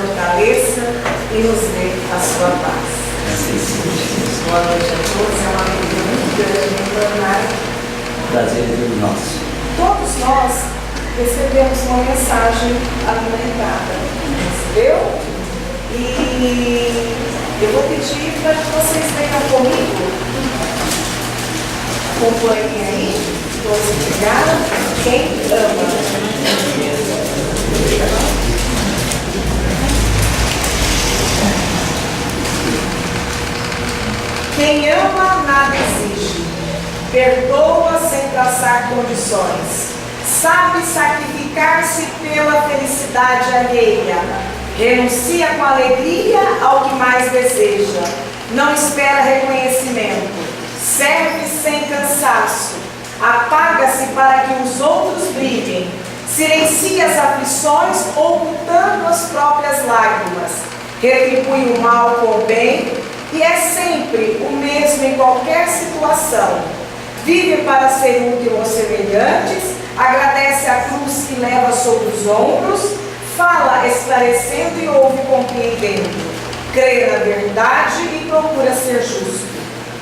fortaleça e nos dê a sua paz. Boa noite a todos, é uma alegria muito grande retornar. Prazer é todo nosso. Todos nós recebemos uma mensagem alimentada, recebeu? E eu vou pedir para que vocês venham comigo, acompanhem aí, todos pegaram, quem ama. Quem ama nada exige, perdoa sem traçar condições, sabe sacrificar-se pela felicidade alheia, renuncia com alegria ao que mais deseja, não espera reconhecimento, serve sem cansaço, apaga-se para que os outros brilhem, silencia as aflições ocultando as próprias lágrimas, retribui o mal com o bem e é sempre o mesmo em qualquer situação. Vive para ser útil aos semelhantes, agradece a cruz que leva sobre os ombros, fala esclarecendo e ouve compreendendo, crê na verdade e procura ser justo.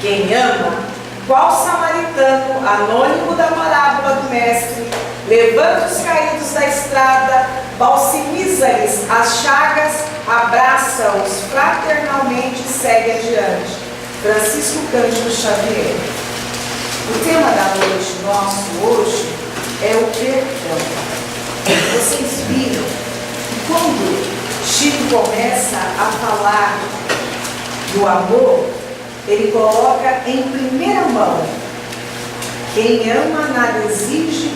Quem ama, qual samaritano, anônimo da parábola do mestre, levanta os caídos da estrada, balsamiza-lhes as chagas, abraça-os fraternalmente e segue adiante. Francisco Cândido Xavier. O tema da noite nosso hoje é o perdão. Vocês viram que quando Chico começa a falar do amor, ele coloca em primeira mão: quem ama nada exige,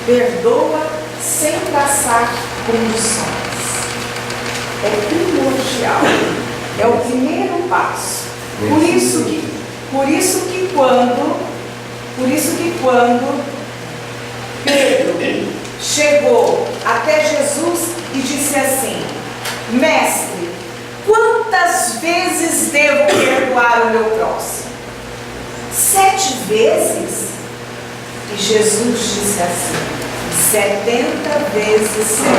perdoa sem traçar condições. É primordial, é o primeiro passo. Por isso que quando Pedro chegou até Jesus e disse assim: Mestre, quantas vezes devo perdoar o meu próximo? 7 vezes? E Jesus disse assim: 70 vezes 7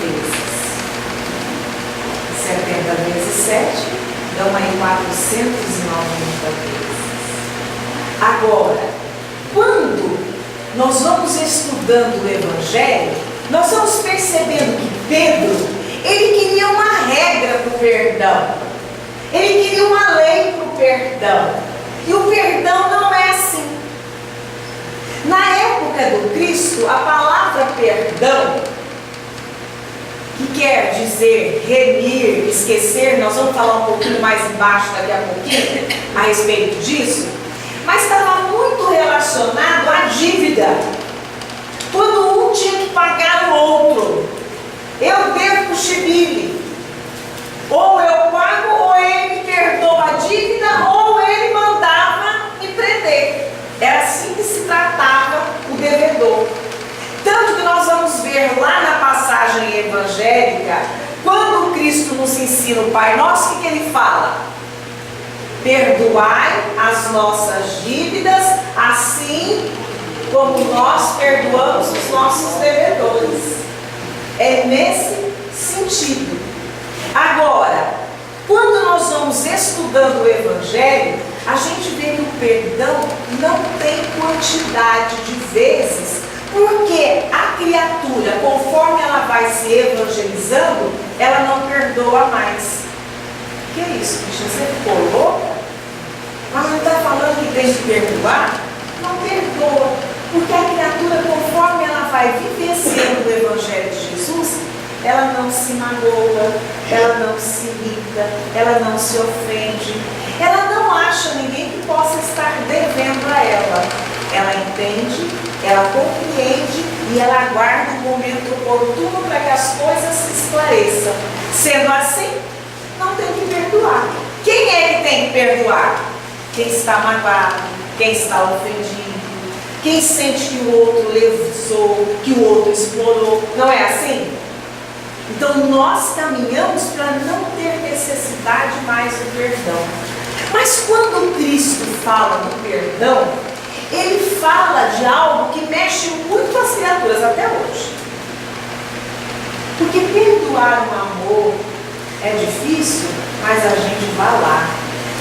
vezes. 70 vezes 7 dão aí 490 vezes. Agora, quando nós vamos estudando o Evangelho, nós vamos percebendo que Pedro, ele queria uma regra para o perdão. Ele queria uma lei para o perdão. E o perdão não é assim. Na época do Cristo, a palavra perdão, que quer dizer remir, esquecer, nós vamos falar um pouquinho mais embaixo daqui a pouquinho a respeito disso, mas estava muito relacionado à dívida. Quando um tinha que pagar o outro, eu devo para o Chibili, ou eu pago, ou ele me perdoa a dívida, ou ele mandava me prender. Era assim que se tratava o devedor. Tanto que nós vamos ver lá na passagem evangélica, quando Cristo nos ensina o Pai Nosso, o que ele fala? Perdoai as nossas dívidas, assim como nós perdoamos os nossos devedores. É nesse sentido. Agora, quando nós vamos estudando o Evangelho, a gente vê que o perdão não tem quantidade de vezes, porque a criatura, conforme ela vai se evangelizando, ela não perdoa mais. Que é isso, bicha? Você ficou louca? Mas não está falando que tem que perdoar? Não perdoa, porque a criatura, conforme ela vai vivenciando o Evangelho de Jesus, ela não se magoa, ela não se irrita, ela não se ofende, ela não acha ninguém que possa estar devendo a ela. Ela entende, ela compreende e ela aguarda o momento oportuno para que as coisas se esclareçam. Sendo assim, não tem que perdoar. Quem é que tem que perdoar? Quem está magoado, quem está ofendido, quem sente que o outro lesou, que o outro explorou. Não é assim? Então nós caminhamos para não ter necessidade mais do perdão. Mas quando Cristo fala do perdão, ele fala de algo que mexe muito com as criaturas até hoje. Porque perdoar um amor, é difícil, mas a gente vai lá.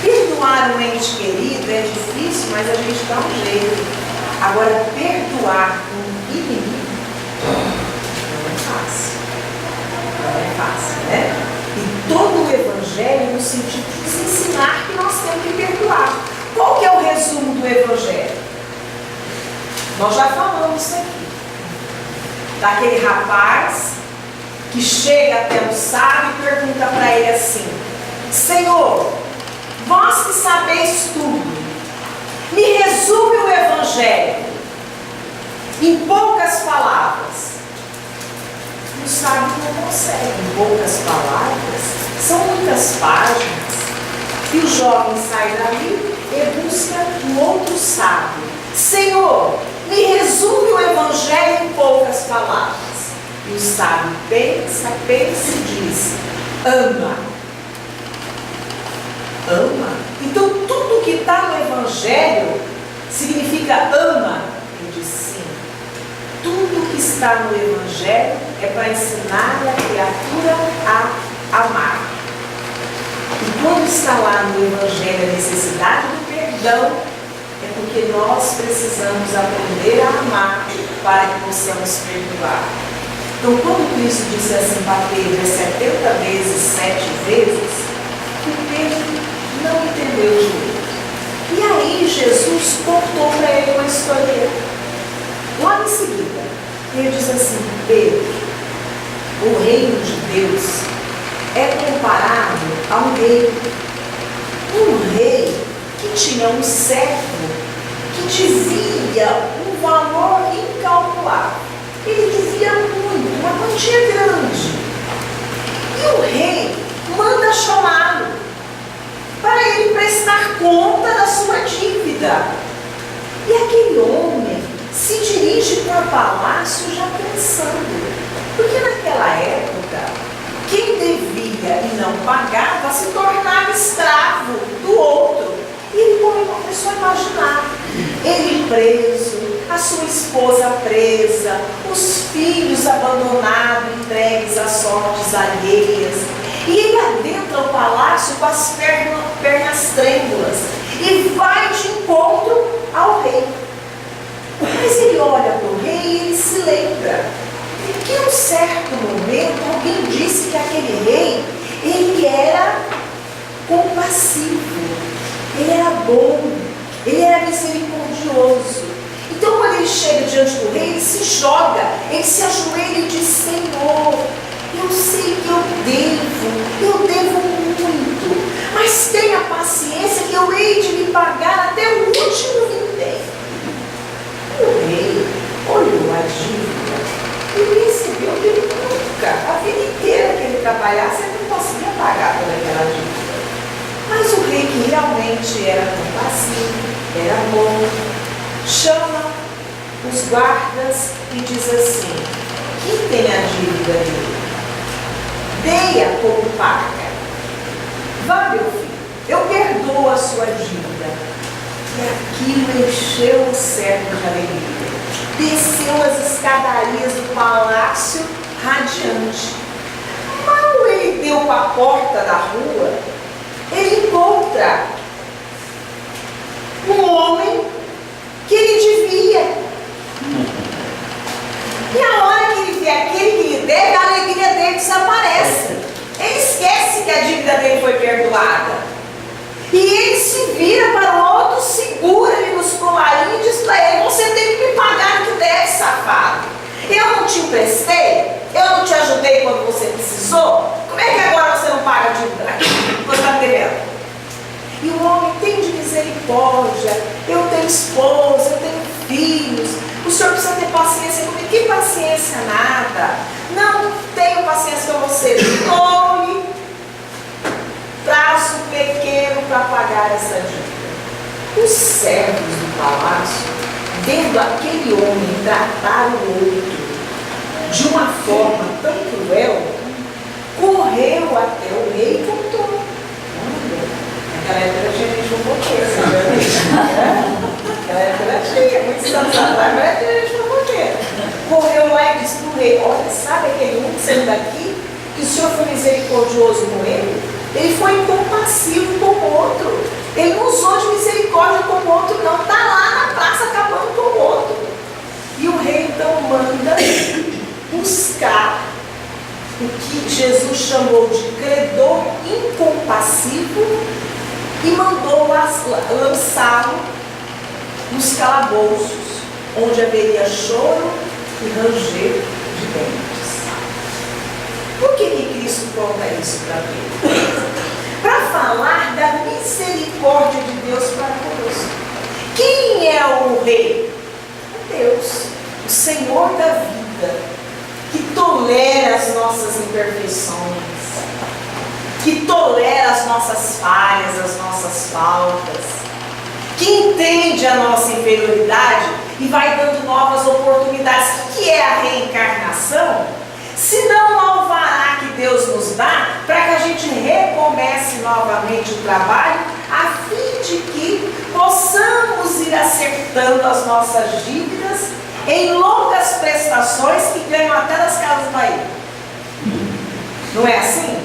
Perdoar um ente querido é difícil, mas a gente dá um jeito. Agora, perdoar um inimigo não é fácil. Não é fácil, né? E todo o Evangelho no sentido de nos ensinar que nós temos que perdoar. Qual que é o resumo do Evangelho? Nós já falamos isso aqui. Daquele rapaz que chega até o sábio e pergunta para ele assim: Senhor, vós que sabeis tudo, me resume o Evangelho em poucas palavras. E o sábio não consegue, em poucas palavras, são muitas páginas. E o jovem sai dali e busca um outro sábio. Senhor, me resume o Evangelho em poucas palavras. E o sábio pensa e diz: ama. Ama. Então tudo que está no Evangelho significa ama. Ele diz sim. Tudo que está no Evangelho é para ensinar a criatura a amar. E quando está lá no Evangelho a necessidade do perdão, é porque nós precisamos aprender a amar para que possamos perdoar. Então, quando Cristo disse assim para Pedro, 70 vezes, 7 vezes, o Pedro não entendeu direito. E aí Jesus contou para ele uma história. Logo em seguida, ele diz assim: Pedro, o reino de Deus é comparado a um rei. Um rei que tinha um servo que devia um valor incalculável. Ele devia muito, uma quantia grande. E o rei manda chamá-lo para ele prestar conta da sua dívida. E aquele homem se dirige para o palácio já pensando. Porque naquela época, quem devia e não pagava se tornava escravo do outro. E ele começou a imaginar ele preso, a sua esposa presa, os filhos abandonados, entregues às sortes alheias. E ele adentra o palácio com as pernas trêmulas e vai de encontro ao rei. Mas ele olha para o rei e ele se lembra que em um certo momento alguém disse que aquele rei, ele era compassivo, ele era bom, ele era misericordioso. Então quando ele chega diante do rei, ele se joga, ele se ajoelha e diz: Senhor, eu sei que eu devo muito, mas tenha paciência que eu hei de lhe pagar até o último vintém. O rei olhou a dívida e percebeu que ele nunca, a vida inteira que ele trabalhasse, ele não conseguia pagar toda aquela dívida. Mas o rei, que realmente era compassivo, era bom, chama os guardas e diz assim: quem tem a dívida dele? Deia como paga. Vá, meu filho, eu perdoo a sua dívida. E aquilo encheu o servo de alegria. Desceu as escadarias do palácio radiante. Mal ele deu para a porta da rua, ele encontra um homem que ele devia. E a hora que ele vê aquele que lhe deve, a alegria dele desaparece. Ele esquece que a dívida dele foi perdoada. E ele se vira para o outro, segura ele nos colarinhos e diz para ele: você tem que me pagar o que deve, safado. Eu não te emprestei? Eu não te ajudei quando você precisou? Como é que agora você não paga a dívida que você está devendo? E o homem tem de misericórdia. Eu tenho esposa, eu tenho filhos. O senhor precisa ter paciência comigo. Que paciência nada. Não tenho paciência com você. Tome prazo pequeno para pagar essa dívida. Os servos do palácio, vendo aquele homem tratar o outro de uma forma tão cruel, correu até o rei e contou. Naquela época tinha gente fofoqueira, naquela época tinha, muitos anos atrás, mas tinha gente fofoqueira. Correu lá e disse para o rei: olha, sabe aquele um que saiu daqui, que o senhor foi misericordioso com ele? compassivo com o outro. Ele não usou de misericórdia com o outro, não. Está lá na praça acabando com o outro. E o rei então manda buscar o que Jesus chamou de credor incompassivo e mandou lançá-lo nos calabouços, onde haveria choro e ranger de dentes. Por que Cristo conta isso para mim? Para falar da misericórdia de Deus para conosco. Quem é o rei? É Deus, o Senhor da vida, que tolera as nossas imperfeições, que tolera as nossas falhas, as nossas faltas, que entende a nossa inferioridade e vai dando novas oportunidades. O que é a reencarnação? Se não o alvará que Deus nos dá, para que a gente recomece novamente o trabalho, a fim de que possamos ir acertando as nossas dívidas em longas prestações que ganham até das Casas Bahia. Não é assim?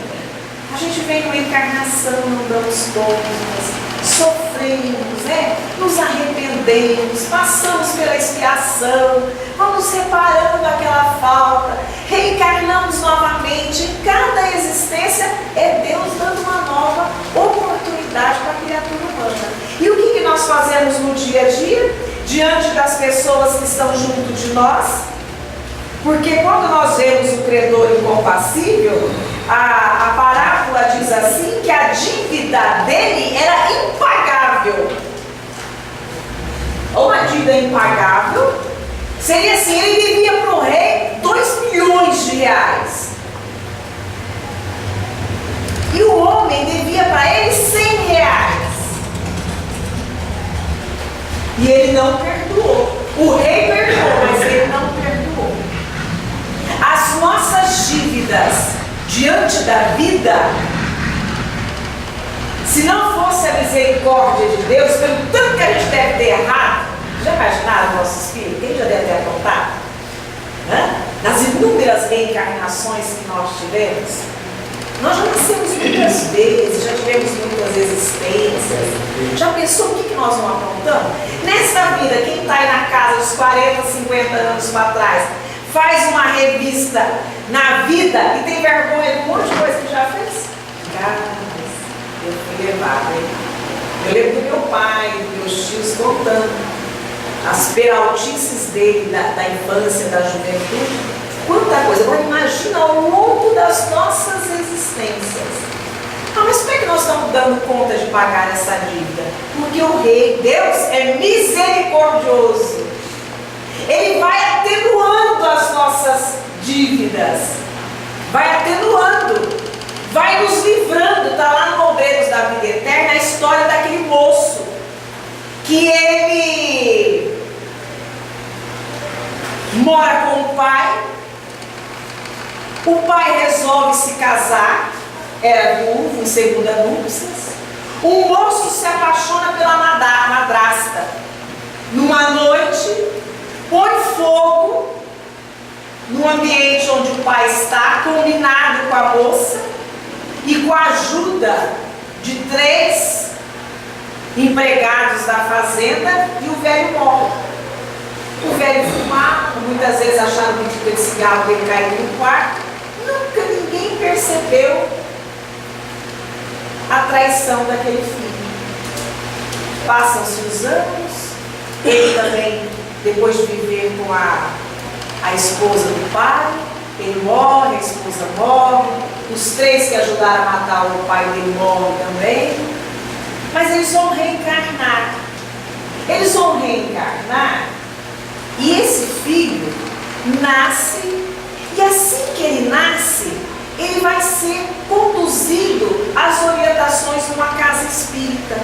A gente vem numa encarnação, não damos contas, sofremos, né? Nos arrependemos, passamos pela expiação, vamos reparando aquela falta, reencarnamos novamente. Em cada existência é Deus dando uma nova oportunidade para a criatura humana. E o que nós fazemos no dia a dia, diante das pessoas que estão junto de nós? Porque quando nós vemos o credor incompassível, a parábola diz assim que a dívida dele era impagável. Uma dívida impagável seria assim: ele devia para o rei 2 milhões de reais. E o homem devia para ele 100 reais. E ele não perdoou. O rei perdoou, mas ele não perdoou. As nossas dívidas diante da vida, se não fosse a misericórdia de Deus, pelo tanto que a gente deve ter errado, já imaginaram nossos filhos? Quem já deve ter apontado? Nas inúmeras reencarnações que nós tivemos, nós já nascemos muitas vezes, já tivemos muitas existências. Já pensou o que nós não apontamos? Nesta vida, quem está aí na casa dos 40, 50 anos para trás, faz uma revista na vida e tem vergonha de um monte de coisa que já fez? Caramba, eu fui levado, hein? Eu lembro do meu pai, dos meus tios contando as peraltices dele, da infância, da juventude. Quanta coisa. Agora imagina ao longo das nossas existências. Mas por que nós estamos dando conta de pagar essa dívida? Porque o rei, Deus, é misericordioso. Ele vai atenuando as nossas dívidas, vai atenuando, vai nos livrando. Está lá no Obreiros da Vida Eterna a história daquele moço que ele mora com o pai resolve se casar, era viúvo em segunda núpcias. O moço se apaixona pela madrasta. Numa noite, põe fogo no ambiente onde o pai está, combinado com a moça, e com a ajuda de 3 empregados da fazenda, e o velho morre. O velho fumava, muitas vezes acharam que o tipo de cigarro dele caído no quarto. Nunca ninguém percebeu a traição daquele filho. Passam-se os anos, ele também, depois de viver com a esposa do pai, ele morre, a esposa morre, os 3 que ajudaram a matar o pai dele morrem também, mas eles vão reencarnar. Eles vão reencarnar e esse filho nasce, e assim que ele nasce, ele vai ser conduzido às orientações de uma casa espírita.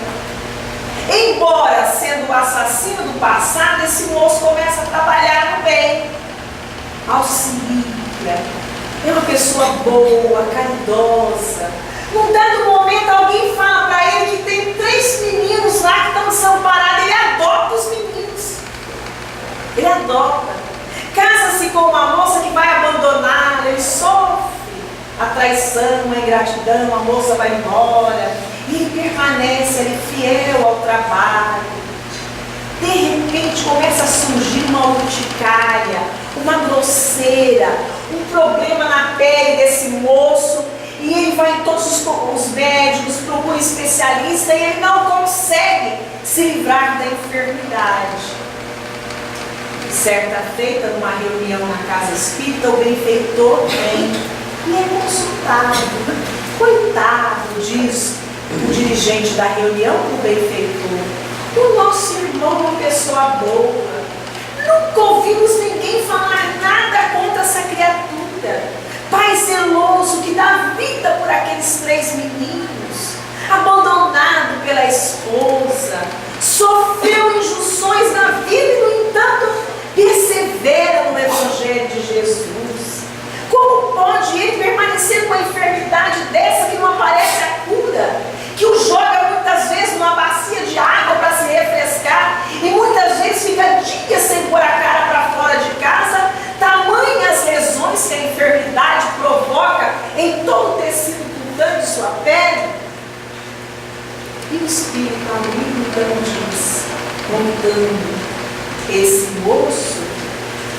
Embora sendo o assassino do passado, esse moço começa a trabalhar no bem, auxilia, é uma pessoa boa, caridosa. Num dado momento alguém fala para ele que tem 3 meninos lá que estão desamparados, ele adota os meninos, ele adota. Casa-se com uma moça que vai abandonar, ele sofre a traição, a ingratidão, a moça vai embora. E ele permanece ali fiel ao trabalho. De repente começa a surgir uma urticária, uma grosseira, um problema na pele desse moço. E ele vai em todos os médicos, procura um especialista e ele não consegue se livrar da enfermidade. Certa feita, numa reunião na casa espírita, o benfeitor vem e é consultado. Coitado, diz o dirigente da reunião, o benfeitor. O nosso irmão é uma pessoa boa. Nunca ouvimos ninguém falar nada contra essa criatura. Pai zeloso que dá vida por aqueles 3 meninos, abandonado pela esposa, sofreu injunções na vida e, no entanto, persevera no Evangelho de Jesus. Como pode ele permanecer com a enfermidade dessa que não aparece a cura, que o joga muitas vezes numa bacia de água para se refrescar e muitas vezes fica dias sem pôr a cara para fora de casa, tamanhas lesões que a enfermidade provoca em todo o tecido pulsante de sua pele? E o Espírito amigo então diz, contando, esse moço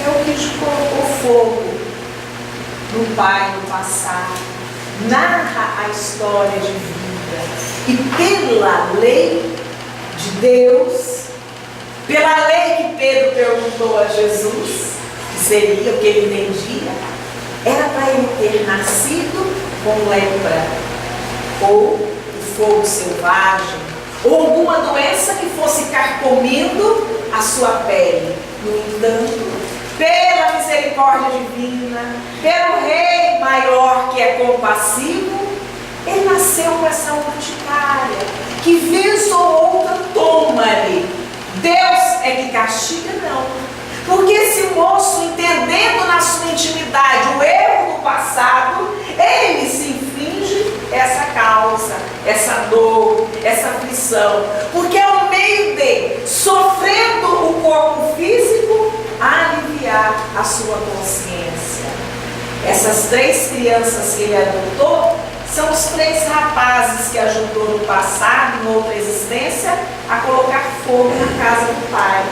é o que colocou fogo no pai no passado, narra a história de vida, e pela lei de Deus, pela lei que Pedro perguntou a Jesus, que seria o que ele entendia, era para ele ter nascido com lepra, ou o fogo selvagem, ou alguma doença que fosse carcomindo a sua pele. No entanto, pela misericórdia divina, pelo Rei maior que é compassivo, ele nasceu com essa urticária, que vez ou outra toma-lhe. Deus é que castiga, não. Porque esse moço, entendendo na sua intimidade o erro do passado, ele se inflige essa causa, essa dor, essa aflição. Porque é o meio de, sofrendo o corpo físico, aliviar a sua consciência. Essas 3 crianças que ele adotou são os 3 rapazes que ajudou no passado, em outra existência, a colocar fogo na casa do pai.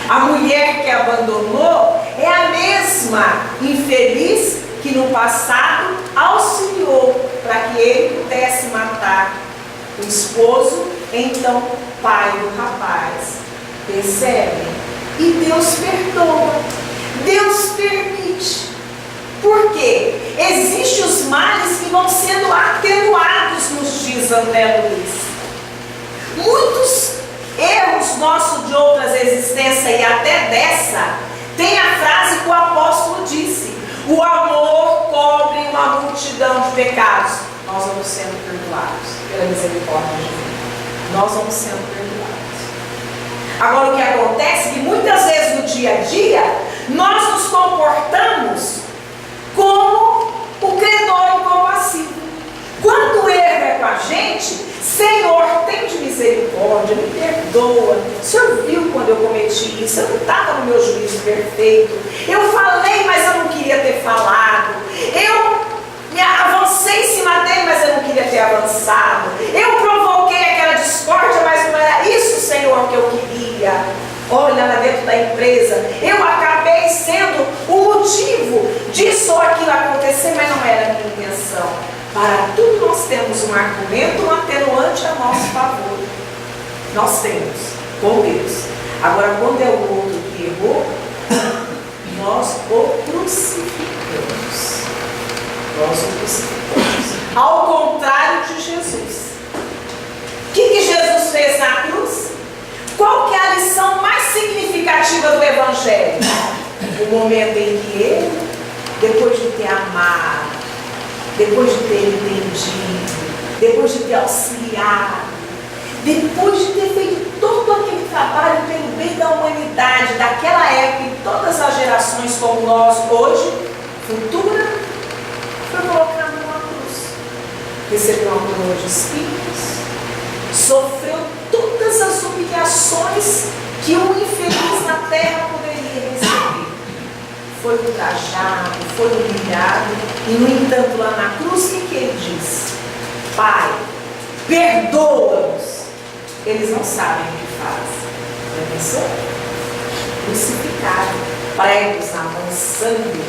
A mulher que abandonou é a mesma infeliz que no passado auxiliou para que ele pudesse matar o esposo, então pai do rapaz. Percebem? E Deus perdoa, Deus permite. Por quê? Existem os males que vão sendo atenuados, nos diz André Luiz. Muitos erros nossos de outras existências e até dessa, tem a frase que o apóstolo disse: o amor cobre uma multidão de pecados. Nós vamos sendo perdoados pela misericórdia de Deus. Nós vamos sendo perdoados. Agora, o que acontece é que muitas vezes no dia a dia nós nos comportamos como o credor incompassivo. Quando o erro é com a gente, Senhor, tem de misericórdia, me perdoa. O Senhor viu quando eu cometi isso, eu não estava no meu juízo perfeito. Eu falei, mas eu não queria ter falado. Eu me avancei em cima dele, mas eu não queria ter avançado. Eu provoquei aquela discórdia, mas não era isso, Senhor, que eu queria. Olha, lá dentro da empresa, eu acabei sendo o motivo disso ou aquilo acontecer, mas não era a minha intenção. Para tudo nós temos um argumento, um atenuante a nosso favor. Nós temos, com Deus. Agora, quando é o outro que errou, nós o crucificamos. Nós o crucificamos. Ao contrário de Jesus. O que Jesus fez na cruz? Qual que é a lição mais significativa do Evangelho? O momento em que ele, depois de ter amado, depois de ter entendido, depois de ter auxiliado, depois de ter feito todo aquele trabalho pelo bem da humanidade, daquela época e todas as gerações como nós hoje, futura, foi colocado numa cruz. Recebeu uma coroa de espinhos, sofreu todas as humilhações que um infeliz na terra poderia receber. Foi ultrajado, foi humilhado, e no entanto lá na cruz, o que ele diz? Pai, perdoa-nos. Eles não sabem o que fazem. Já pensou? Crucificado, pregos na mão, sangue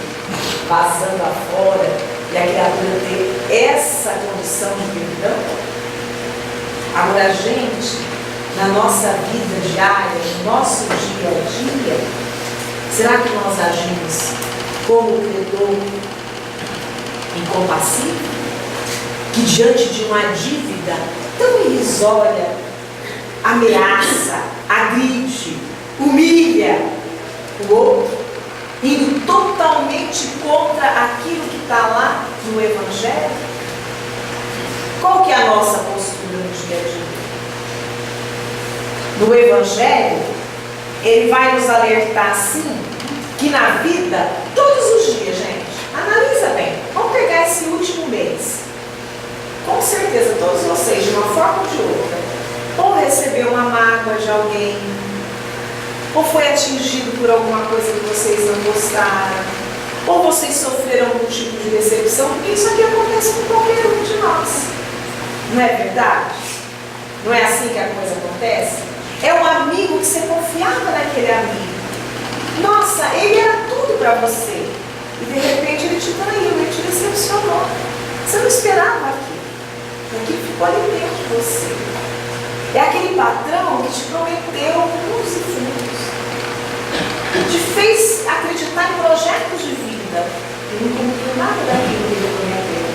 vazando afora, e a criatura ter essa condição de perdão. Agora, a gente, na nossa vida diária, no nosso dia a dia, será que nós agimos como o credor incompassível? Que diante de uma dívida tão irrisória, ameaça, agride, humilha o outro, indo totalmente contra aquilo que está lá no Evangelho? Qual que é a nossa postura no dia a dia? No Evangelho, ele vai nos alertar assim, que na vida, todos os dias, gente, analisa bem, vamos pegar esse último mês. Com certeza todos vocês, de uma forma ou de outra, ou recebeu uma mágoa de alguém, ou foi atingido por alguma coisa que vocês não gostaram, ou vocês sofreram algum tipo de decepção, porque isso aqui acontece com qualquer um de nós. Não é verdade? Não é assim que a coisa acontece? É um amigo que você confiava naquele amigo. Nossa, ele era tudo para você. E de repente ele te traiu, ele te decepcionou. Você não esperava aquilo. Aquilo ficou ali dentro de você. É aquele patrão que te prometeu mundos e fundos. Te fez acreditar em projetos de vida. E não cumpriu nada daquilo que ele prometeu.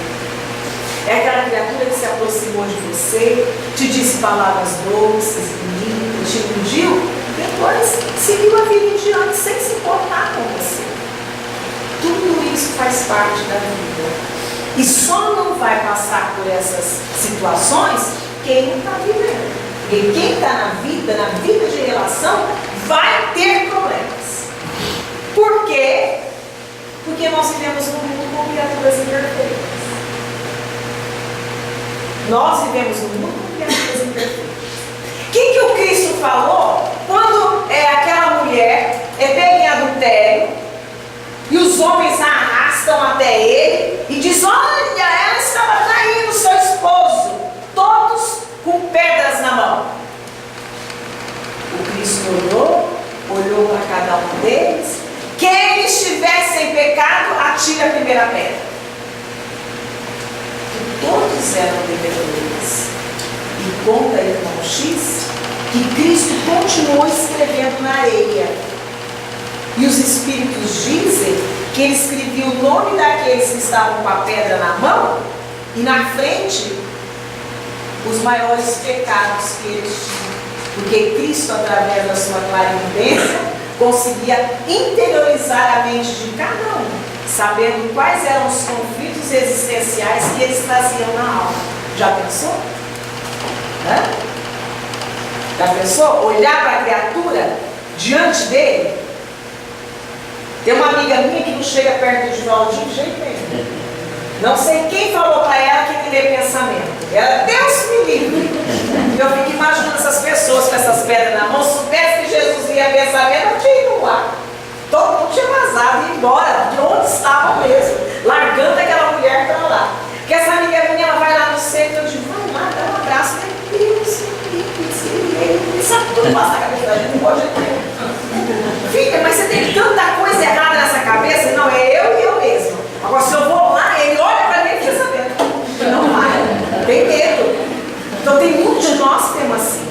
É aquela criatura que se aproximou de você, te disse palavras doces, bonitas, te iludiu, depois seguiu a vida em diante sem se importar com você. Tudo isso faz parte da vida. E só não vai passar por essas situações quem não está vivendo. Porque quem está na vida de relação, vai ter problemas. Por quê? Porque nós vivemos num mundo com criaturas imperfeitas. Nós vivemos num mundo com criaturas imperfeitas. O que o Cristo falou quando aquela mulher é pega em adultério e os homens a arrastam até ele e diz: olha, ela estava traindo seu esposo, todos com pedras na mão. O Cristo olhou para cada um deles. Quem estiver sem pecado, atire a primeira pedra. E todos eram devedores. E conta irmão X que Cristo continuou escrevendo na areia. E os Espíritos dizem que ele escrevia o nome daqueles que estavam com a pedra na mão e na frente os maiores pecados que eles tinham. Porque Cristo, através da sua clarividência, conseguia interiorizar a mente de cada um, sabendo quais eram os conflitos existenciais que eles traziam na alma. Já pensou? Já pensou? Olhar para a criatura diante dele. Tem uma amiga minha que não chega perto de Valdir de jeito nenhum. Não sei quem falou para ela que ele lê pensamento. Ela, Deus me livre. Eu fico imaginando essas pessoas com essas pedras na mão. Se soubesse que Jesus lia pensamento, eu tinha ido lá. Todo mundo tinha vazado e ido embora de onde estava mesmo, largando aquela mulher para lá. Porque essa amiga minha, ela vai lá no centro, eu digo: vai lá, dá um abraço. Ele sabe tudo passa na cabeça da gente, não pode ter. Filha, mas você tem tanta coisa errada nessa cabeça. Não, é eu e eu mesmo. Agora, se eu vou lá, ele olha para mim e fica sabendo. Não vai, tem medo. Então, tem muitos de nós que temos assim.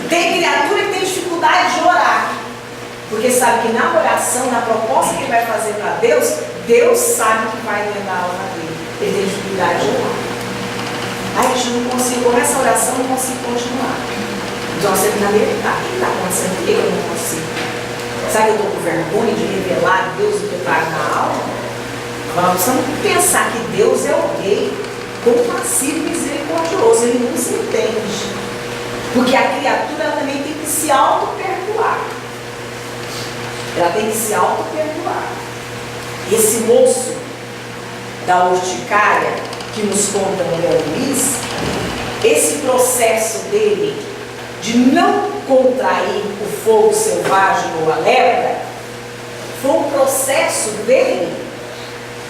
Tem criatura que tem dificuldade de orar. Porque sabe que na oração, na proposta que ele vai fazer para Deus, Deus sabe que vai entender a alma dele. Ele tem dificuldade de orar. Ai, eu não consigo, começa a oração, não consigo continuar. Então você tem que alertar. O que está acontecendo? Por que eu não consigo? Sabe que eu estou com vergonha de revelar a Deus o que eu trago na alma? Agora nós precisamos pensar que Deus é o rei, compassivo e misericordioso. Ele não se entende. Porque a criatura ela também tem que se auto-perdoar. Ela tem que se auto-perdoar. Esse moço da urticária que nos conta André Luiz, esse processo dele de não contrair o fogo selvagem ou a lepra, foi um processo dele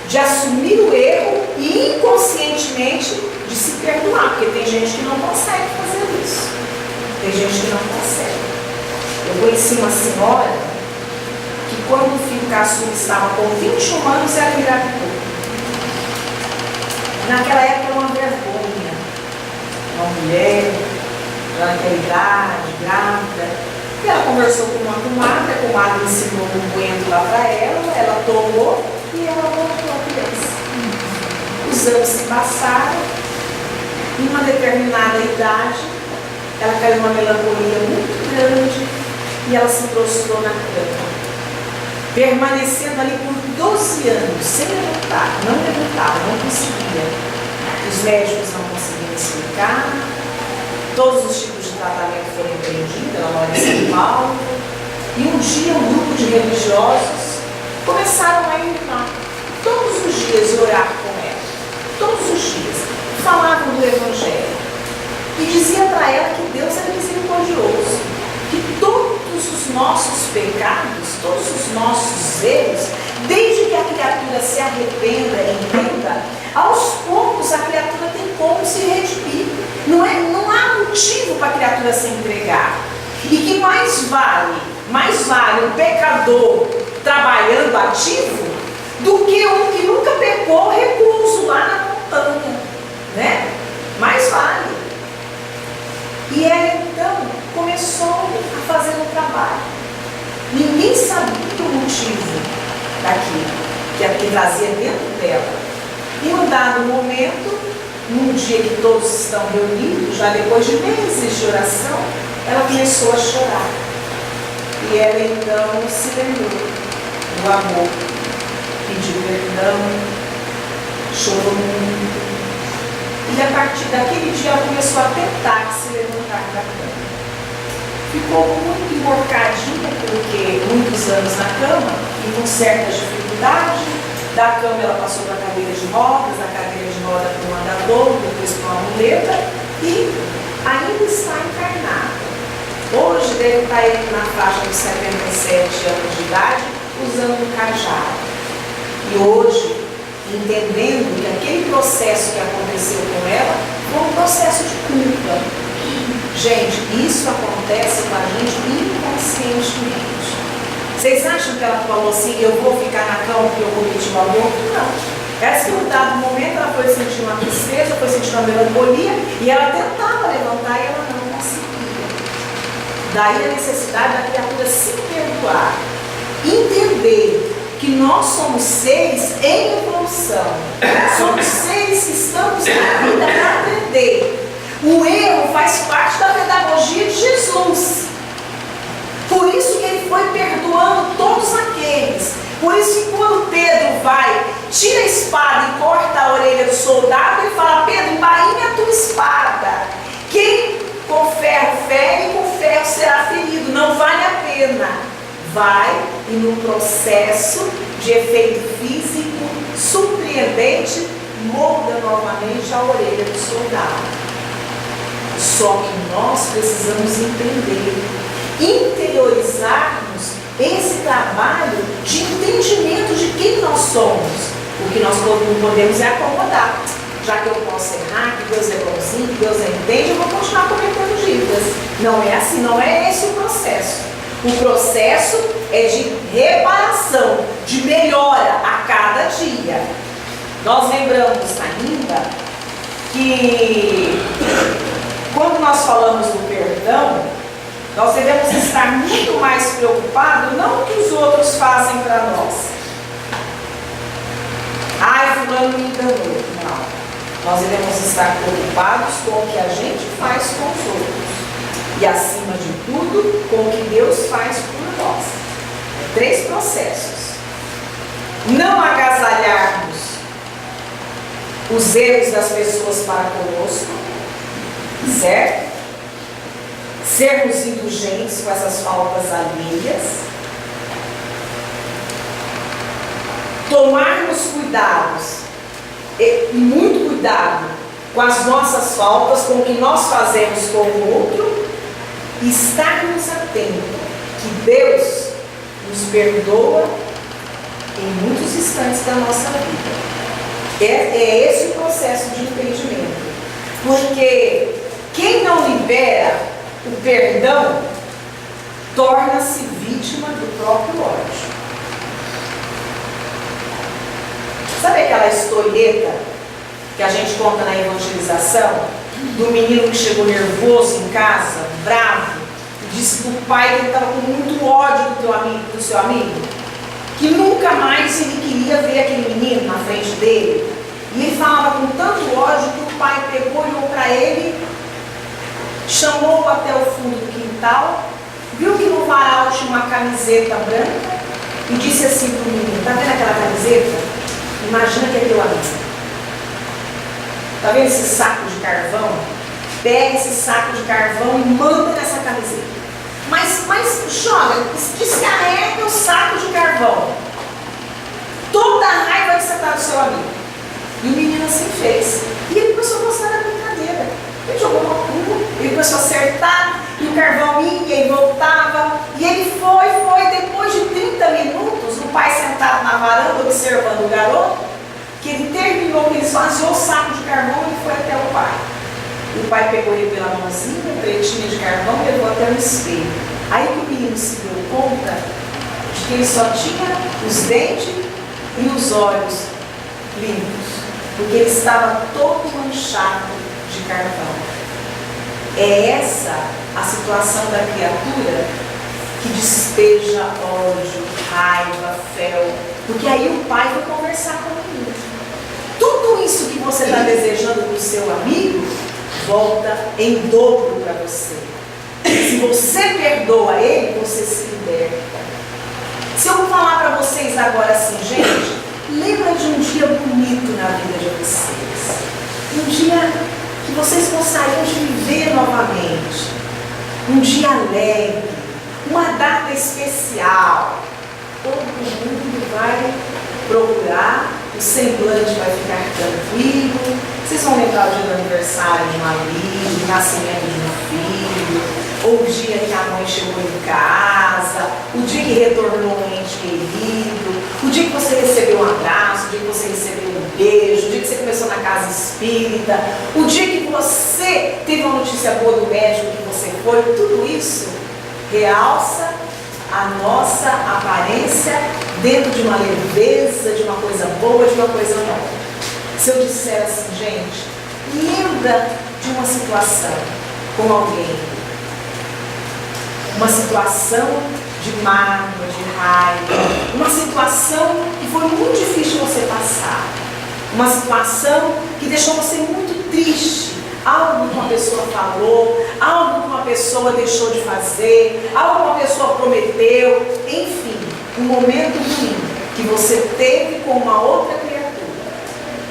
de assumir o erro e inconscientemente de se perdoar, porque tem gente que não consegue fazer isso. Tem gente que não consegue. Eu conheci uma senhora que quando o filho caçula estava com 21 anos, ela engravidou. Naquela época era uma vergonha. Uma mulher, naquela idade, grávida. E ela conversou com uma comadre, a comadre ensinou um aguento lá para ela tomou e ela voltou a criança. Os anos se passaram, em uma determinada idade, ela caiu numa melancolia muito grande e ela se prostrou na cama, permanecendo ali por 12 anos, sem levantar, não conseguia. Os médicos não conseguiam explicar, todos os tipos de tratamento foram empreendidos, ela mora em São Paulo, e um dia um grupo de religiosos começaram a ir lá, todos os dias, orar com ela, todos os dias, falavam do Evangelho, e dizia para ela que Deus era misericordioso, que todos os nossos pecados, todos os nossos erros, desde que a criatura se arrependa e entenda, aos poucos a criatura tem como se redimir. Não há motivo para a criatura se entregar. E que mais vale um pecador trabalhando ativo do que um que nunca pecou recluso lá na montanha, né? Mais vale. E ela então começou a fazer um trabalho. Ninguém sabia o motivo daquilo que trazia dentro dela. E num dado momento, num dia que todos estão reunidos, já depois de meses de oração, ela começou a chorar. E ela então se lembrou do amor, pediu perdão, chorou muito. E a partir daquele dia ela começou a tentar se levantar da cama. Ficou muito emborcadinha, porque muitos anos na cama e com certa dificuldade. Da cama ela passou para a cadeira de rodas, da cadeira de roda para um andador, depois para uma muleta e ainda está encarnada. Hoje deve estar na faixa de 77 anos de idade, usando um cajado. E hoje, entendendo que aquele processo que aconteceu com ela foi um processo de culpa. Gente, isso acontece com a gente inconscientemente. Vocês acham que ela falou assim, eu vou ficar na cama porque eu cometi um aborto? Não. Ela disse que em um dado momento ela foi sentir uma tristeza, foi sentir uma melancolia e ela tentava levantar e ela não conseguia. Daí a necessidade da criatura se perdoar. Entender que nós somos seres em evolução. Somos seres que estamos na vida para aprender. O erro faz parte da pedagogia de Jesus. Por isso que ele foi perdoando todos aqueles. Por isso que quando Pedro vai, tira a espada e corta a orelha do soldado, ele fala, Pedro, embainha a tua espada. Quem com ferro fere, com ferro será ferido. Não vale a pena. Vai e no processo de efeito físico surpreendente, molda novamente a orelha do soldado. Só que nós precisamos entender, interiorizarmos esse trabalho de entendimento de quem nós somos. O que nós não podemos é acomodar. Já que eu posso errar, que Deus é bonzinho, que Deus entende, eu vou continuar cometendo dívidas. Não é assim, não é esse o processo. O processo é de reparação, de melhora a cada dia. Nós lembramos ainda que quando nós falamos do perdão, nós devemos estar muito mais preocupados, não o que os outros fazem para nós. Ai, fulano me enganou. Não. Nós devemos estar preocupados com o que a gente faz com os outros. E acima de tudo, com o que Deus faz por nós. 3 processos. Não agasalharmos os erros das pessoas para conosco, certo? Sermos indulgentes com essas faltas alheias, tomarmos cuidados, e muito cuidado com as nossas faltas, com o que nós fazemos com o outro, e estarmos atentos que Deus nos perdoa em muitos instantes da nossa vida. É esse o processo de entendimento. Porque quem não libera o perdão torna-se vítima do próprio ódio. Sabe aquela historieta que a gente conta na evangelização? Do menino que chegou nervoso em casa, bravo, e disse para o pai que ele estava com muito ódio do seu amigo, que nunca mais ele queria ver aquele menino na frente dele. E ele falava com tanto ódio que o pai pegou, olhou para ele, chamou-o até o fundo do quintal, viu que no varal tinha uma camiseta branca e disse assim para o menino: está vendo aquela camiseta? Imagina que é teu amigo. Está vendo esse saco de carvão? Pega esse saco de carvão e manda nessa camiseta. Mas joga, descarrega o saco de carvão. Toda a raiva que você está do seu amigo. E o menino assim fez. E ele começou a gostar da brincadeira. Ele jogou uma rua, ele começou a acertar, e o carvão ia e voltava. E ele foi, depois de 30 minutos, o pai sentado na varanda observando o garoto, que ele terminou, que ele esvaziou o saco de carvão e foi até o pai. E o pai pegou ele pela mãozinha, pretinha de carvão, e levou até o espelho. Aí que o menino se deu conta de que ele só tinha os dentes e os olhos limpos, porque ele estava todo manchado de carvão. É essa a situação da criatura que despeja ódio, raiva, fel, porque aí o pai foi conversar com o menino. Tudo isso que você está desejando para o seu amigo volta em dobro para você. Se você perdoa ele, você se liberta. Se eu falar para vocês agora assim, gente, lembra de um dia bonito na vida de vocês, um dia que vocês gostariam de viver novamente, um dia alegre, uma data especial. Todo mundo vai procurar, o semblante vai ficar tranquilo, vocês vão lembrar o dia do aniversário de uma amiga, do nascimento de um filho, ou o dia que a mãe chegou em casa, o dia que retornou um ente querido, o dia que você recebeu um abraço, o dia que você recebeu um beijo, o dia que você começou na casa espírita, o dia que você teve uma notícia boa do médico que você foi. Tudo isso realça a nossa aparência dentro de uma leveza, de uma coisa boa, de uma coisa nova. Se eu disser assim, gente, lembra de uma situação com alguém, uma situação de mágoa, de raiva, uma situação que foi muito difícil você passar, uma situação que deixou você muito triste, algo que uma pessoa falou, algo que uma pessoa deixou de fazer, algo que uma pessoa prometeu, enfim, um momento ruim que você teve com uma outra criatura.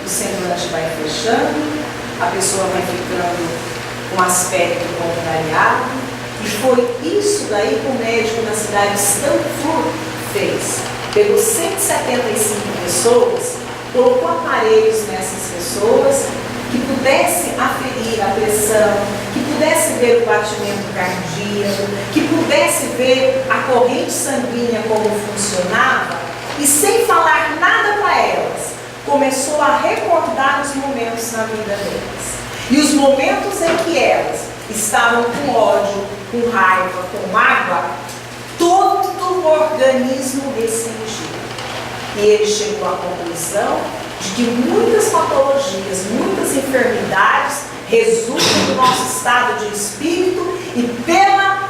O semblante vai fechando, a pessoa vai ficando com aspecto contrariado. E foi isso daí que o médico na cidade de Stanford fez. Pegou 175 pessoas, colocou aparelhos nessas pessoas que pudesse aferir a pressão, que pudesse ver o batimento cardíaco, que pudesse ver a corrente sanguínea como funcionava, e sem falar nada para elas, começou a recordar os momentos na vida delas. E os momentos em que elas estavam com ódio, com raiva, com mágoa, todo o organismo ressentiu. E ele chegou à conclusão de que muitas patologias, muitas enfermidades resultam do nosso estado de espírito e pela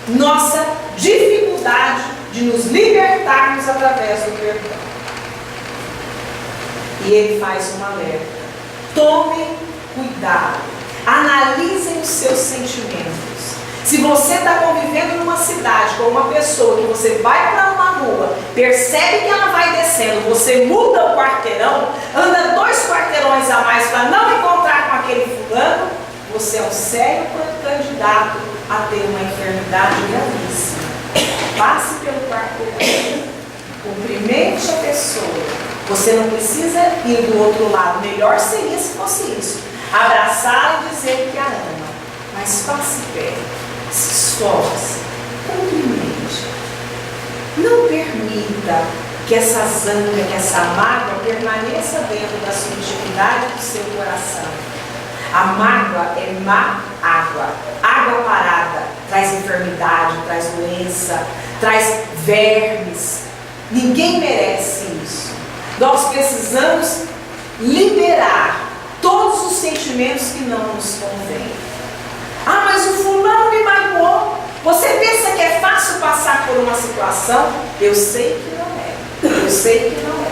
nossa dificuldade de nos libertarmos através do perdão. E ele faz um alerta: tomem cuidado, analisem os seus sentimentos. Se você está convivendo numa cidade com uma pessoa que você vai para uma rua, percebe que ela vai descendo, você muda o quarteirão, anda 2 quarteirões a mais para não encontrar com aquele fulano, você é um sério candidato a ter uma enfermidade gravíssima. Passe pelo quarteirão, cumprimente a pessoa. Você não precisa ir do outro lado, melhor seria se fosse isso, abraçar e dizer que a ama, mas passe perto. Se esforce, cumprimente. Não permita que essa zanga, que essa mágoa permaneça dentro da sua intimidade do seu coração. A mágoa é má água. Água parada traz enfermidade, traz doença, traz vermes. Ninguém merece isso. Nós precisamos liberar todos os sentimentos que não nos convêm. Ah, mas o fulano me magoou. Você pensa que é fácil passar por uma situação? Eu sei que não é. Eu sei que não é.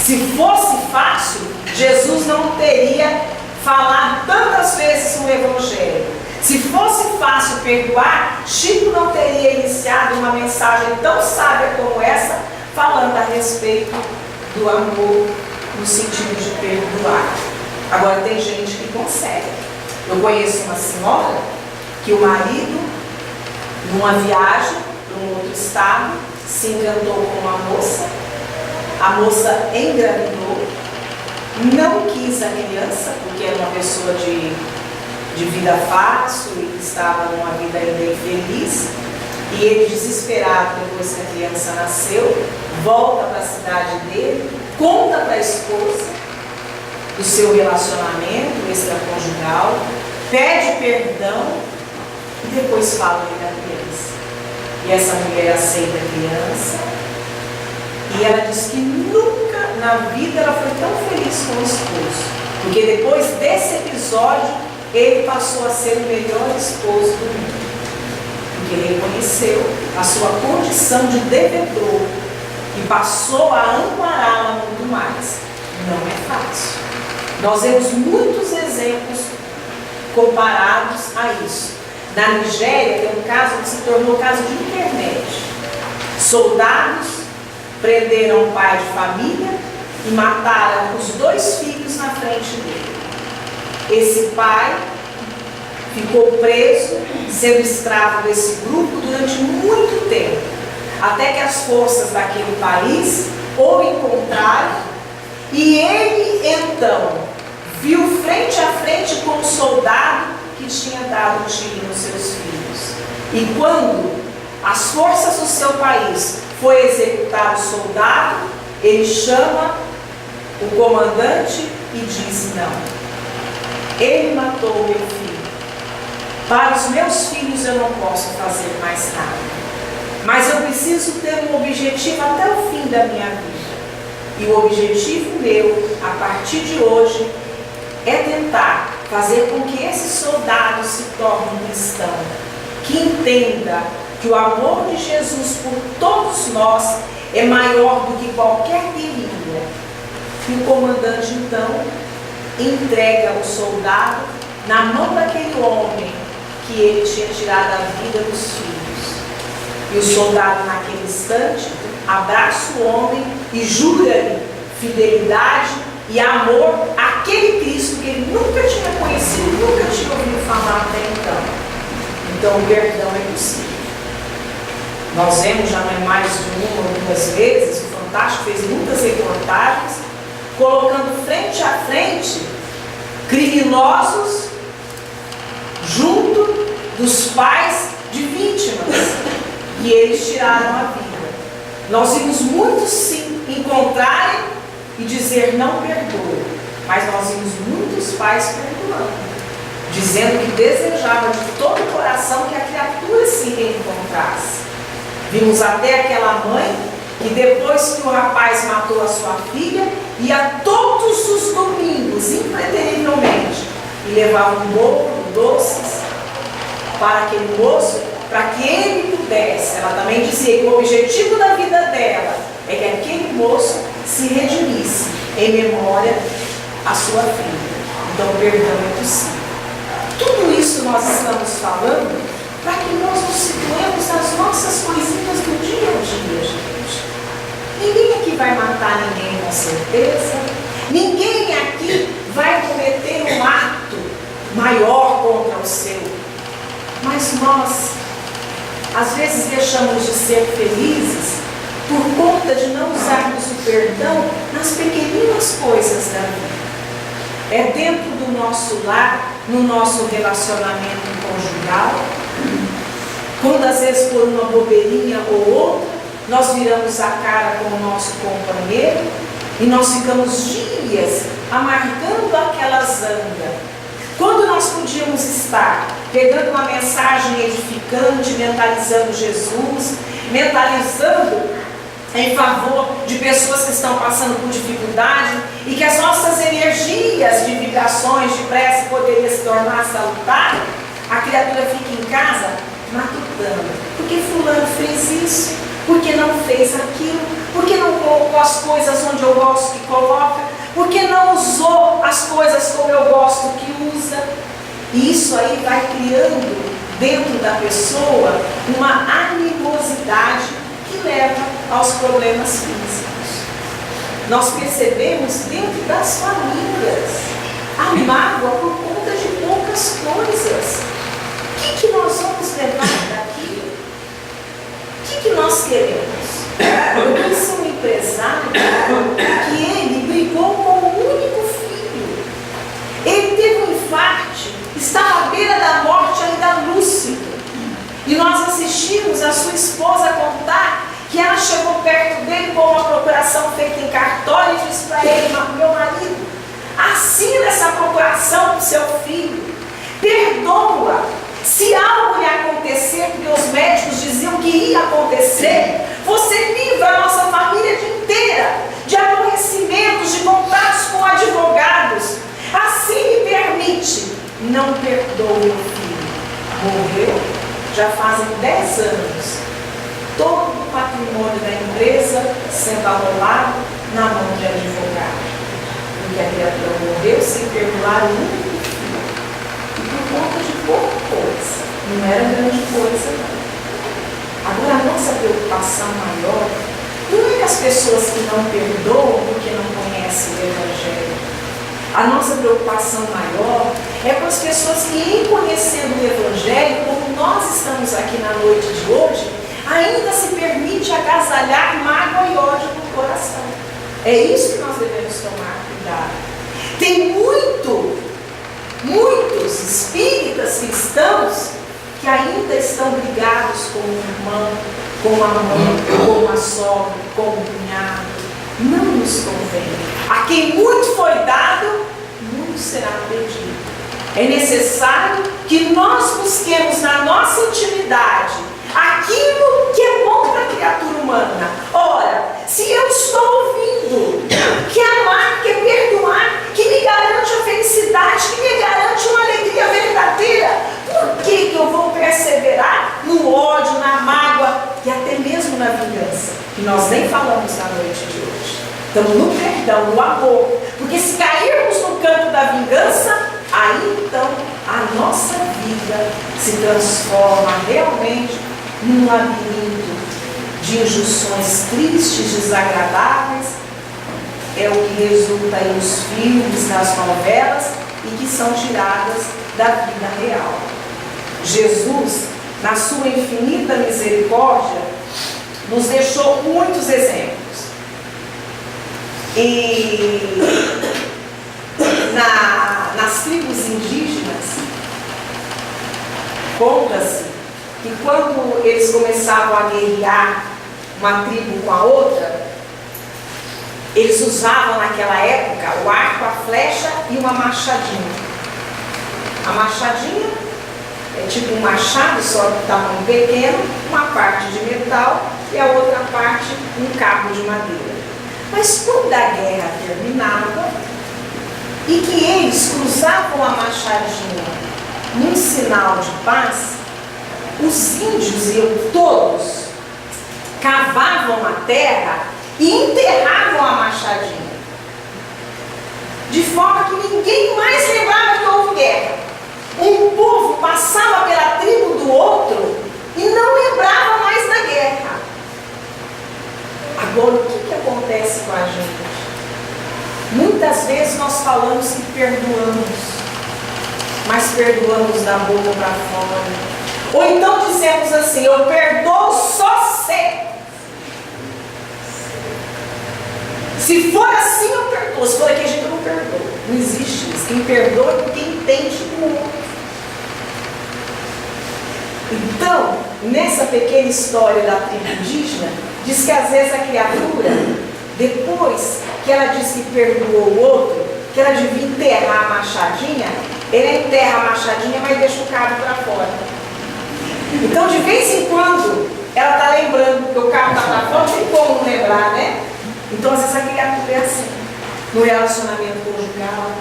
Se fosse fácil, Jesus não teria falado tantas vezes no Evangelho. Se fosse fácil perdoar, Chico não teria iniciado uma mensagem tão sábia como essa, falando a respeito do amor no sentido de perdoar. Agora tem gente que consegue. Eu conheço uma senhora que o marido, numa viagem para um outro estado, se encantou com uma moça. A moça engravidou, não quis a criança, porque era uma pessoa de vida fácil e estava numa vida ainda infeliz. E ele, desesperado, depois que a criança nasceu, volta para a cidade dele, conta para a esposa do seu relacionamento extraconjugal, pede perdão e depois fala da criança. E essa mulher aceita a criança. E ela diz que nunca na vida ela foi tão feliz com o esposo. Porque depois desse episódio, ele passou a ser o melhor esposo do mundo. Porque ele reconheceu a sua condição de devedor e passou a ampará-la muito mais. Não é fácil. Nós vemos muitos exemplos comparados a isso. Na Nigéria tem um caso que se tornou caso de internet. Soldados prenderam um pai de família e mataram os 2 filhos na frente dele. Esse pai ficou preso, sendo escravo desse grupo durante muito tempo, até que as forças daquele país o encontraram e ele então viu frente a frente com um soldado que tinha dado um tiro nos seus filhos. E quando as forças do seu país foi executar o soldado, ele chama o comandante e diz: não, ele matou o meu filho. Para os meus filhos eu não posso fazer mais nada, mas eu preciso ter um objetivo até o fim da minha vida. E o objetivo meu, a partir de hoje, é tentar fazer com que esse soldado se torne um cristão, que entenda que o amor de Jesus por todos nós é maior do que qualquer guerrilha. E o comandante então entrega o soldado na mão daquele homem que ele tinha tirado a vida dos filhos. E o soldado, naquele instante, abraça o homem e jura-lhe fidelidade e amor àquele Cristo que ele nunca tinha conhecido, nunca tinha ouvido falar até então. Então o perdão é possível. Nós vemos já não é mais de uma ou duas vezes, o Fantástico fez muitas reportagens, colocando frente a frente criminosos junto dos pais de vítimas, e eles tiraram a vida. Nós vimos muitos se encontrarem e dizer não perdoa, mas nós vimos muitos pais perdoando, dizendo que desejava de todo o coração que a criatura se reencontrasse. Vimos até aquela mãe que depois que o rapaz matou a sua filha, ia todos os domingos, impreterivelmente, e levava um bolo, doces para aquele moço, para que ele pudesse. Ela também dizia que o objetivo da vida dela é que aquele moço se redimisse em memória à sua filha. Então o perdão é possível. Tudo isso nós estamos falando para que nós nos situemos nas nossas coisinhas do dia a dia, gente. Ninguém aqui vai matar ninguém com certeza. Ninguém aqui vai cometer um ato maior contra o seu. Mas nós, às vezes, deixamos de ser felizes por conta de não usarmos o perdão nas pequeninas coisas da vida. É dentro do nosso lar, no nosso relacionamento conjugal, quando às vezes por uma bobeirinha ou outra, nós viramos a cara com o nosso companheiro E nós ficamos dias amargando aquela zanga, quando nós podíamos estar pegando uma mensagem edificante, mentalizando Jesus, mentalizando em favor de pessoas que estão passando por dificuldade, e que as nossas energias de vibrações, de prece poderiam se tornar salutar. A criatura fica em casa matutando: por que fulano fez isso? Por que não fez aquilo? Por que não colocou as coisas onde eu gosto que coloca? Por que não usou as coisas como eu gosto que usa? E isso aí vai criando dentro da pessoa uma animosidade que leva aos problemas físicos. Nós percebemos dentro das famílias a mágoa por conta de poucas coisas. O que nós vamos levar daqui? O que nós queremos? Eu conheci um empresário que ele brigou com o único filho. Ele teve um infarte, estava à beira da morte, ainda lúcido. E nós assistimos a sua esposa contar que ela chegou perto dele com uma procuração feita em cartório e disse para ele: meu marido, assina essa procuração para o seu filho, perdoa. Se algo lhe acontecer, porque os médicos diziam que ia acontecer, você livra a nossa família inteira de aborrecimentos, de contatos com advogados. Assim me permite. Não perdoe meu filho. Morreu, já fazem 10 anos. Todo o patrimônio da empresa sendo arrolado na mão de advogado. Porque a criatura morreu sem perdoar o único filho. E por conta de pouca coisa. Não era grande coisa, não. Agora, a nossa preocupação maior não é que as pessoas que não perdoam porque não conhecem o Evangelho. A nossa preocupação maior é com as pessoas que, em conhecendo o Evangelho, como nós estamos aqui na noite de hoje, ainda se permite agasalhar mágoa e ódio no coração. É isso que nós devemos tomar cuidado. Tem muitos espíritas cristãos que ainda estão brigados com o irmão, com a mãe, com a sogra, com o cunhado. Não nos convém. A quem muito foi dado, muito será pedido. É necessário que nós busquemos na nossa intimidade aquilo que é bom para a criatura humana. Ora, se eu estou ouvindo que amar, que perdoar, que me garante a felicidade, que me garante uma alegria verdadeira, por que eu vou perseverar no ódio, na mágoa e até mesmo na vingança? Que nós nem falamos na noite de hoje. Estamos no perdão, no amor. Porque se cairmos no campo da vingança, aí então a nossa vida se transforma realmente num labirinto de injunções tristes, desagradáveis. É o que resulta aí nos filmes, nas novelas e que são tiradas da vida real. Jesus, na sua infinita misericórdia, nos deixou muitos exemplos. E nas tribos indígenas, conta-se que quando eles começavam a guerrear uma tribo com a outra, eles usavam naquela época o arco, a flecha e uma machadinha. A machadinha é tipo um machado, só de tamanho pequeno, uma parte de metal e a outra parte um cabo de madeira. Mas quando a guerra terminava e que eles cruzavam a machadinha num sinal de paz, os índios iam todos, cavavam a terra e enterravam a machadinha. De forma que ninguém mais lembrava que houve guerra. Um povo passava pela tribo do outro e não lembrava mais da guerra. Agora, o que acontece com a gente? Muitas vezes nós falamos que perdoamos, mas perdoamos da boca para fora. Ou então dizemos assim: eu perdoo só se for assim eu perdoo. Se for aqui a gente não perdoa. Não existe isso. Quem perdoa é quem entende o outro. Então, nessa pequena história da tribo indígena, diz que às vezes a criatura, depois que ela disse que perdoou o outro, que ela devia enterrar a machadinha, ele enterra a machadinha, mas deixa o cabo para fora. Então, de vez em quando, ela está lembrando que o cabo está para fora, tem como lembrar, né? Então, às vezes a criatura é assim. No relacionamento conjugal,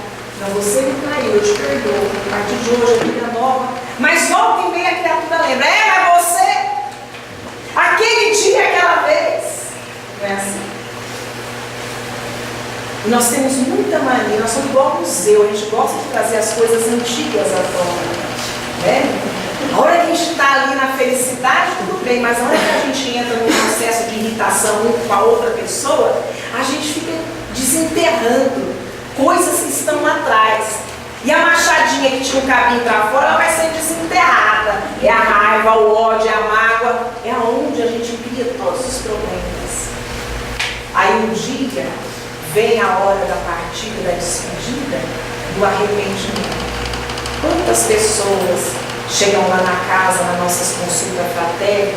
não, você me traiu, eu te perdoo, a partir de hoje a vida é nova. Mas volta e meia a criatura lembra, mas você, aquele dia, aquela vez. Não é assim. E nós temos muita mania, nós somos igual ao museu, a gente gosta de trazer as coisas antigas à tona, né? A hora que a gente está ali na felicidade, tudo bem, mas a hora que a gente entra num processo de irritação um com a outra pessoa, a gente fica desenterrando coisas que estão lá atrás. E a machadinha que tinha um cabinho para fora, ela vai ser desenterrada. É a raiva, o ódio, é a mágoa, é onde a gente cria todos os problemas. Aí um dia vem a hora da partida, da despedida, do arrependimento. Quantas pessoas chegam lá na casa, nas nossas consultas fraternas,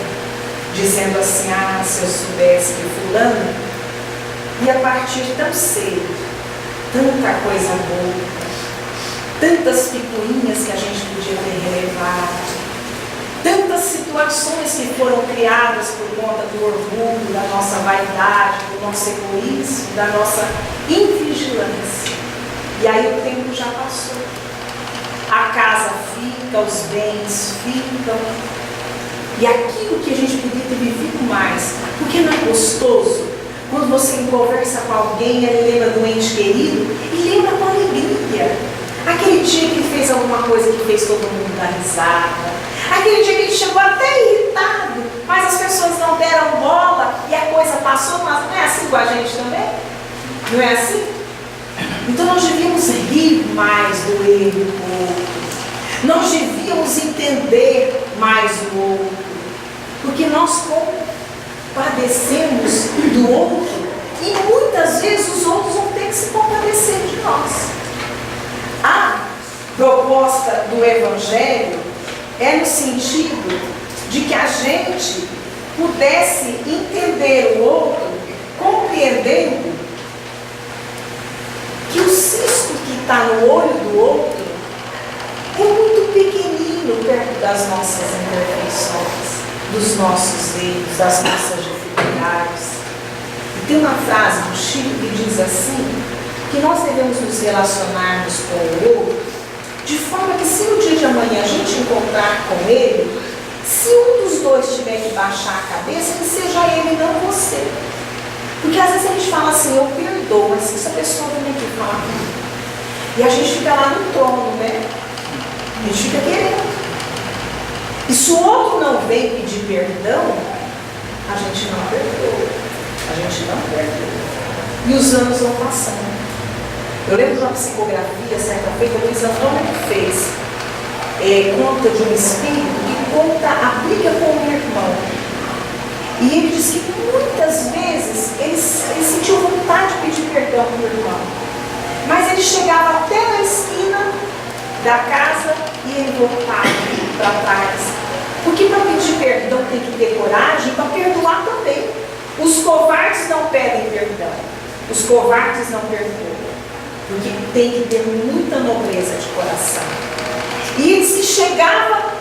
dizendo assim, se eu soubesse que fulano ia partir tão cedo, tanta coisa boa, tantas picuinhas que a gente podia ter relevado, tantas situações que foram criadas por conta do orgulho, da nossa vaidade, do nosso egoísmo, da nossa invigilância. E aí o tempo já passou. A casa fica, os bens ficam. E aquilo que a gente podia ter vivido mais, porque não é gostoso? Quando você conversa com alguém, ele lembra do ente querido e lembra com alegria. Aquele dia que ele fez alguma coisa que fez todo mundo dar risada. Aquele dia que ele chegou até irritado, mas as pessoas não deram bola e a coisa passou, mas não é assim com a gente também? Não é assim? Então nós devíamos rir mais do erro do outro. Nós devíamos entender mais o outro. Porque nós compadecemos do outro e muitas vezes os outros vão ter que se compadecer de nós. A proposta do Evangelho é no sentido de que a gente pudesse entender o outro, compreendendo que o cisto que está no olho do outro é muito pequenino perto das nossas imperfeições, dos nossos erros, das nossas dificuldades. E tem uma frase do Chico que diz assim, que nós devemos nos relacionarmos com o outro de forma que se no dia de amanhã a gente encontrar com ele, se um dos dois tiver que baixar a cabeça, que seja ele e não você. Porque às vezes a gente fala assim, eu perdoo, mas se essa pessoa vem aqui falar comigo, e a gente fica lá no trono, né? A gente fica querendo. E se o outro não vem pedir perdão, a gente não perdoa. A gente não perdoa. E os anos vão passando. Eu lembro de uma psicografia, certa feita, o Luiz Antônio fez conta de um espírito que conta a briga com o irmão. E ele disse que muitas vezes ele sentiu vontade de pedir perdão para o irmão. Mas ele chegava até a esquina da casa e ele voltava para trás. Porque para pedir perdão tem que ter coragem, para perdoar também. Os covardes não pedem perdão. Os covardes não perdoam. Porque tem que ter muita nobreza de coração. E ele se chegava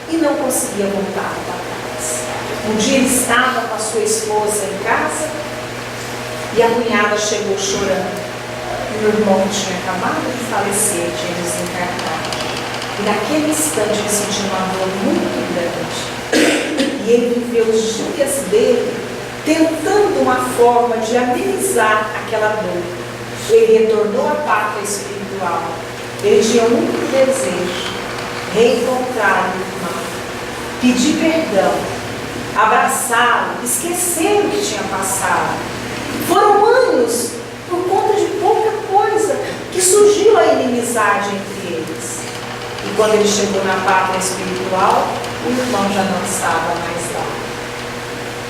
e não conseguia voltar para trás. Um dia ele estava com a sua esposa em casa e a cunhada chegou chorando. E o irmão tinha acabado de falecer, tinha desencarnado. E naquele instante ele sentiu uma dor muito grande. E ele viveu os dias dele tentando uma forma de amenizar aquela dor. Ele retornou à pátria espiritual. Ele tinha um único desejo: reencontrar o irmão, pedir perdão, abraçá-lo, esquecer o que tinha passado. Foram anos, por conta de pouca coisa, que surgiu a inimizade entre eles. E quando ele chegou na pátria espiritual, o irmão já não estava mais lá.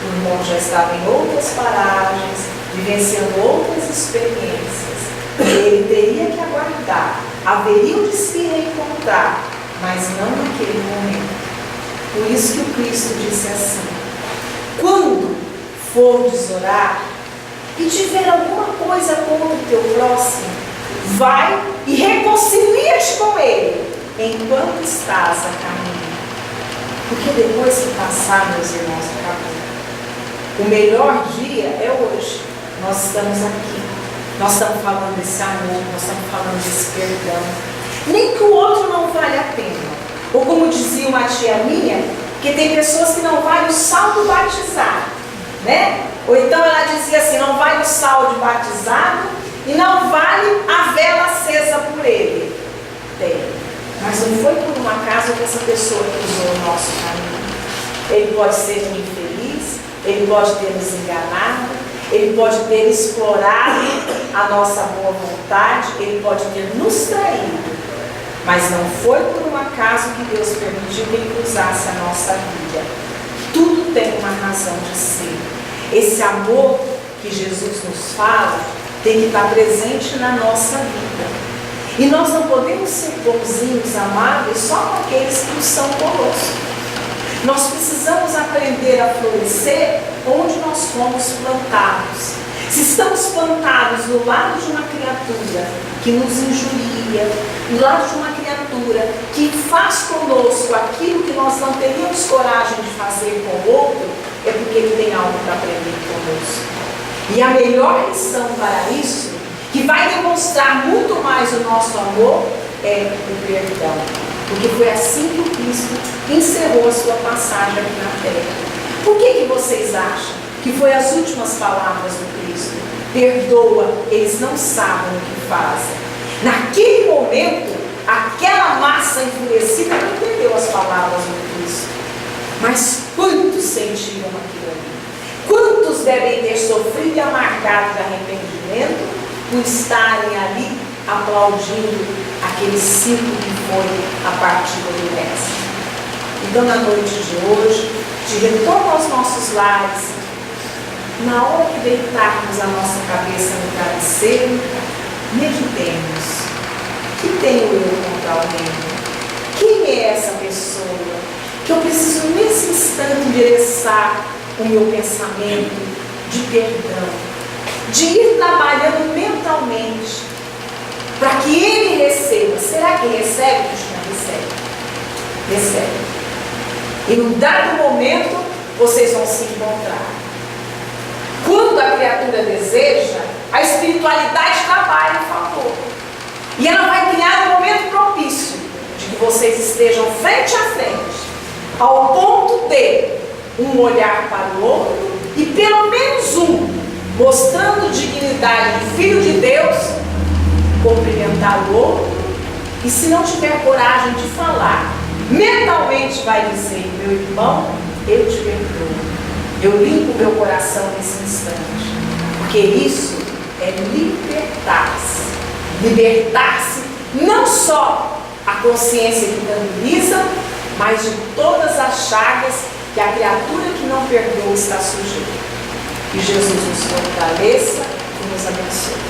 O irmão já estava em outras paragens, vivenciando outras experiências. Ele teria que aguardar, haveria de se reencontrar, mas não naquele momento. Por isso que o Cristo disse assim: quando fordes orar, e tiver alguma coisa contra o teu próximo, vai e reconcilia-te com ele, enquanto estás a caminho. Porque depois que passar, meus irmãos, acabou. O melhor dia é hoje. Nós estamos aqui. Nós estamos falando desse amor, nós estamos falando desse perdão. Nem que o outro não vale a pena. Ou como dizia uma tia minha, que tem pessoas que não vale o sal do batizado, né? Ou então ela dizia assim, não vale o sal de batizado e não vale a vela acesa por ele. Tem. Mas não foi por um acaso que essa pessoa cruzou o nosso caminho. Ele pode ser um infeliz, ele pode ter nos enganado, ele pode ter explorado a nossa boa vontade, ele pode ter nos traído. Mas não foi por um acaso que Deus permitiu que ele cruzasse a nossa vida. Tudo tem uma razão de ser. Esse amor que Jesus nos fala tem que estar presente na nossa vida. E nós não podemos ser bonzinhos, amáveis, só com aqueles que nos são conosco. Nós precisamos aprender a florescer onde nós fomos plantados. Se estamos plantados do lado de uma criatura que nos injuria, do lado de uma criatura que faz conosco aquilo que nós não teríamos coragem de fazer com o outro, é porque ele tem algo para aprender conosco. E a melhor lição para isso, que vai demonstrar muito mais o nosso amor, é o perdão. Porque foi assim que o Cristo encerrou a sua passagem aqui na terra. Por que vocês acham que foi as últimas palavras do Cristo? Perdoa, eles não sabem o que fazem. Naquele momento, aquela massa enfurecida não entendeu as palavras do Cristo. Mas quantos sentiram aquilo ali? Quantos devem ter sofrido e amargado de arrependimento por estarem ali aplaudindo aquele ciclo que foi a partida do mestre? Então, na noite de hoje, de retorno aos nossos lares, na hora que deitarmos a nossa cabeça no travesseiro, meditemos. Que tenho eu contra alguém? Quem é essa pessoa que eu preciso nesse instante endereçar o meu pensamento de perdão, de ir trabalhando mentalmente para que ele receba? Será que recebe? Cristina, recebe. Recebe. E num dado momento vocês vão se encontrar. Quando a criatura deseja, a espiritualidade trabalha em favor. E ela vai criar um momento propício de que vocês estejam frente a frente, ao ponto de um olhar para o outro e pelo menos um, mostrando dignidade de filho de Deus, cumprimentar o outro, e se não tiver coragem de falar, mentalmente vai dizer: meu irmão, eu te perdoo. Eu limpo meu coração nesse instante. Porque isso é libertar-se. Libertar-se não só a consciência que canaliza, mas de todas as chagas que a criatura que não perdoa está sujeita. Que Jesus nos fortaleça e nos abençoe.